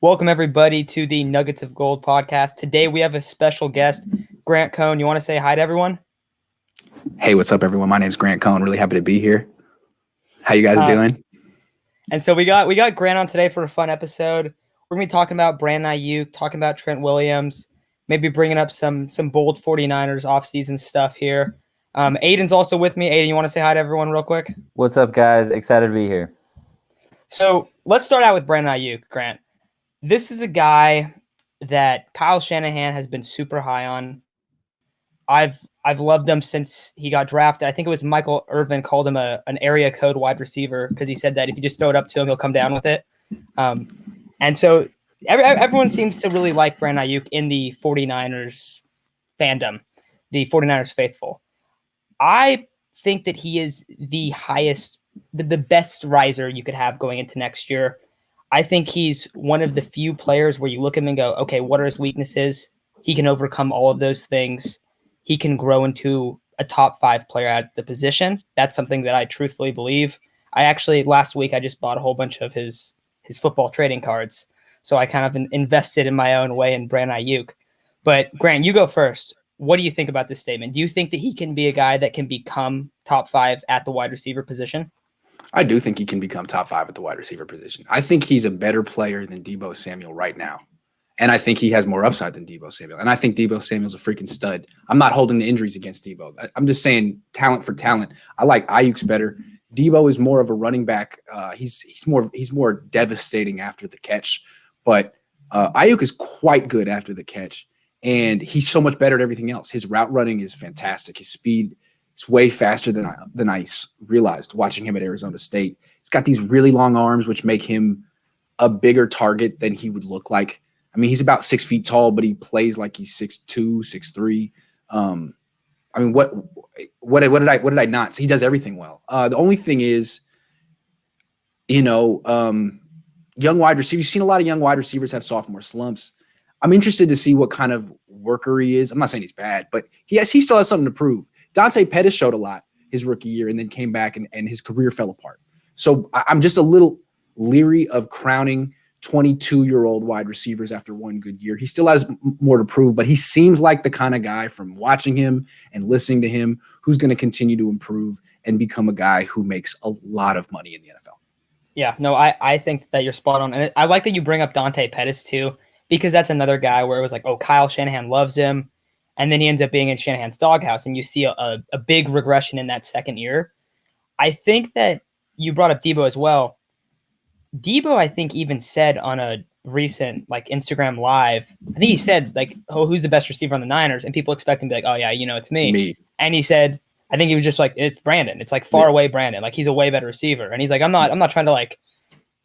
Welcome, everybody, to the Nuggets of Gold podcast. Today, we have a special guest, Grant Cohn. You want to say hi to everyone? Hey, what's up, everyone? My name's Grant Cohn. Really happy to be here. How you guys doing? And so we got Grant on today for a fun episode. We're going to be talking about Brandon Aiyuk, talking about Trent Williams, maybe bringing up some bold 49ers offseason stuff here. Aiden's also with me. Aiden, you want to say hi to everyone real quick? What's up, guys? Excited to be here. So let's start out with Brandon Aiyuk, Grant. This is a guy that Kyle Shanahan has been super high on. I've loved him since he got drafted. I think it was Michael Irvin called him an area code wide receiver because he said that if you just throw it up to him, he'll come down with it. And so everyone seems to really like Brandon Aiyuk in the 49ers fandom, the 49ers faithful. I think that he is the highest, the best riser you could have going into next year. I think he's one of the few players where you look at him and go, okay, what are his weaknesses? He can overcome all of those things. He can grow into a top 5 player at the position. That's something that I truthfully believe. Last week, I just bought a whole bunch of his football trading cards. So I kind of invested in my own way in Brandon Aiyuk. But Grant, you go first. What do you think about this statement? Do you think that he can be a guy that can become top 5 at the wide receiver position? I do think he can become top 5 at the wide receiver position. I think he's a better player than Deebo Samuel right now. And I think he has more upside than Deebo Samuel. And I think Deebo Samuel's a freaking stud. I'm not holding the injuries against Deebo. I'm just saying talent for talent. I like Aiyuk's better. Deebo is more of a running back. He's more devastating after the catch. But Aiyuk is quite good after the catch. And he's so much better at everything else. His route running is fantastic. His speed is way faster than I realized watching him at Arizona State. He's got these really long arms, which make him a bigger target than he would look like. I mean, he's about 6 feet tall, but he plays like he's 6'2", 6'3". I mean, what did I not? So he does everything well. The only thing is, young wide receivers. You've seen a lot of young wide receivers have sophomore slumps. I'm interested to see what kind of worker he is. I'm not saying he's bad, but he still has something to prove. Dante Pettis showed a lot his rookie year and then came back and his career fell apart. So I'm just a little leery of crowning 22-year-old wide receivers after one good year. He still has more to prove, but he seems like the kind of guy from watching him and listening to him who's going to continue to improve and become a guy who makes a lot of money in the NFL. Yeah, no, I think that you're spot on. And I like that you bring up Dante Pettis too, because that's another guy where it was like, oh, Kyle Shanahan loves him. And then he ends up being in Shanahan's doghouse, and you see a big regression in that second year. I think that you brought up Deebo as well. Deebo, I think, even said on a recent Instagram Live, I think he said, oh, who's the best receiver on the Niners? And people expect him to be like, oh, yeah, it's me. And he said, I think he was just like, it's Brandon. It's far away Brandon. He's a way better receiver. And he's like, I'm not trying to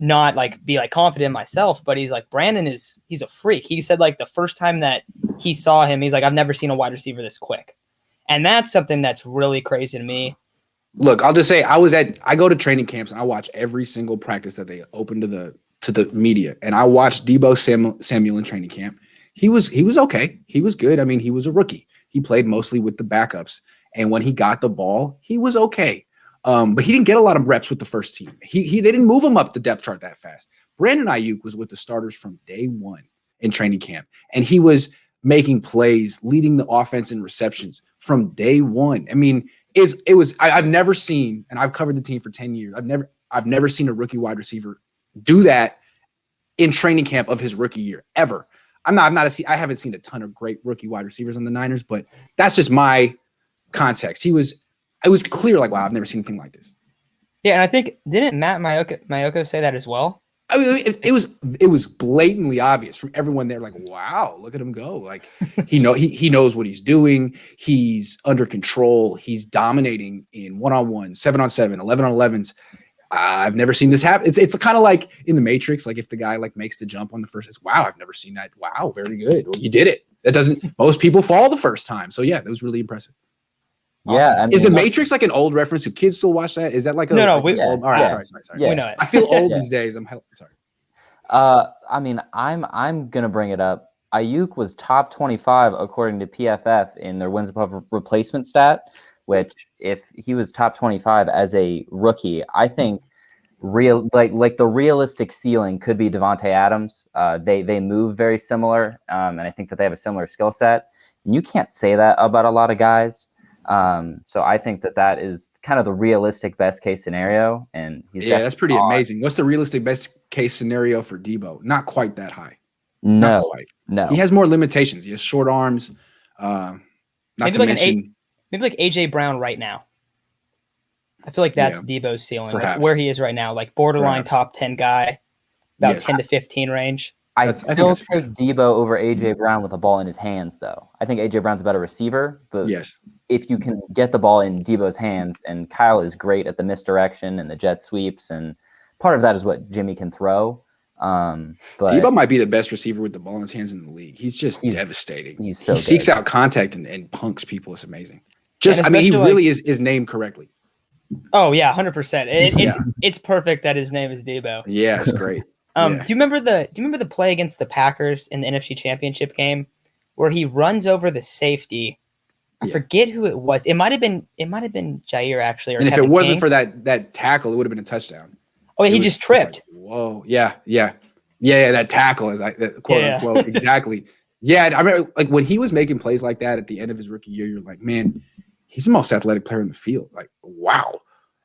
not be confident in myself, but he's like, Brandon he's a freak. He said the first time that he saw him, he's like, I've never seen a wide receiver this quick. And that's something that's really crazy to me. Look, I'll just say I go to training camps and I watch every single practice that they open to the media. And I watched Deebo Samuel in training camp. He was okay. He was good. I mean, he was a rookie. He played mostly with the backups. And when he got the ball, he was okay. But he didn't get a lot of reps with the first team. They didn't move him up the depth chart that fast. Brandon Aiyuk was with the starters from day one in training camp. And he was making plays, leading the offense in receptions from day one. I mean, I've never seen, and I've covered the team for 10 years. I've never seen a rookie wide receiver do that in training camp of his rookie year ever. I haven't seen a ton of great rookie wide receivers on the Niners, but that's just my context. It was clear, wow, I've never seen anything like this. Yeah, and I think, didn't Matt Mayoko say that as well? I mean, it was blatantly obvious from everyone there. Wow, look at him go! He knows what he's doing. He's under control. He's dominating in 1-on-1, 7-on-7, 11-on-11s. I've never seen this happen. It's kind of like in the Matrix. If the guy makes the jump on the first, it's wow, I've never seen that. Wow, very good. Well, you did it. That doesn't. Most people fall the first time. So yeah, that was really impressive. Yeah, I mean, is the Matrix an old reference? Do kids still watch that? Is that no? All right, sorry. Yeah. We know it. I feel old these days. I'm sorry. I mean, I'm gonna bring it up. Aiyuk was top 25 according to PFF in their wins above replacement stat, which if he was top 25 as a rookie, I think like the realistic ceiling could be Devontae Adams. They move very similar, and I think that they have a similar skill set. And you can't say that about a lot of guys. So I think that is kind of the realistic best case scenario. And that's pretty amazing. What's the realistic best case scenario for Debo? Not quite that high. Not quite. No. He has more limitations. He has short arms. Not maybe to like mention, maybe like AJ Brown right now. I feel like that's Debo's ceiling, like where he is right now, like borderline top 10 guy, about 10 to 15 range. I still take Debo over AJ Brown with the ball in his hands, though. I think AJ Brown's a better receiver, but if you can get the ball in Debo's hands, and Kyle is great at the misdirection and the jet sweeps, and part of that is what Jimmy can throw. But Debo might be the best receiver with the ball in his hands in the league. He's devastating. He seeks out contact and punks people. It's amazing. He really is named correctly. Oh yeah, 100%. It's perfect that his name is Debo. Yeah, it's great. Do you remember the play against the Packers in the NFC Championship game where he runs over the safety? I forget who it was. It might have been Jair actually. And if it wasn't for that tackle, it would have been a touchdown. Oh, he just tripped. Like, whoa, yeah. That tackle is quote unquote exactly. Yeah, I remember like when he was making plays like that at the end of his rookie year, you're like, man, he's the most athletic player in the field. Like, wow.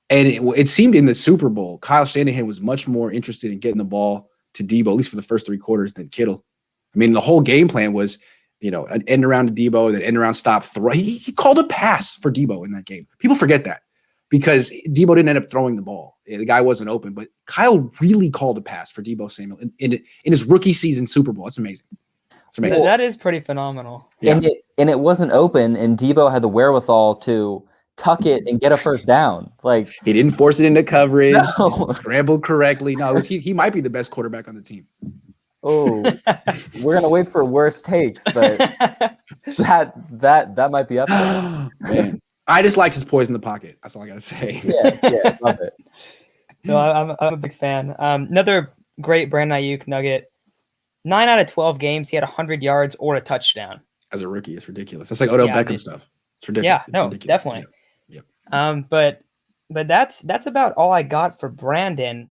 And it seemed in the Super Bowl, Kyle Shanahan was much more interested in getting the ball to Debo, at least for the first 3 quarters, than Kittle. I mean, the whole game plan was, an end around to Debo, then end around stop throw. He called a pass for Debo in that game. People forget that because Debo didn't end up throwing the ball. The guy wasn't open, but Kyle really called a pass for Debo Samuel in his rookie season Super Bowl. It's amazing. It's amazing. That is pretty phenomenal. Yeah. And it wasn't open, and Debo had the wherewithal to tuck it and get a first down. Like, he didn't force it into coverage. No. Scrambled correctly. No, he might be the best quarterback on the team. Oh, we're gonna wait for worse takes, but that might be up there. Man, I just liked his poise in the pocket. That's all I gotta say. Yeah, love it. No, I'm a big fan. Another great Brandon Aiyuk nugget. 9 out of 12 games, he had 100 yards or a touchdown. As a rookie, it's ridiculous. That's like Odell Beckham stuff. It's ridiculous. Yeah, no, definitely. But that's about all I got for Brandon.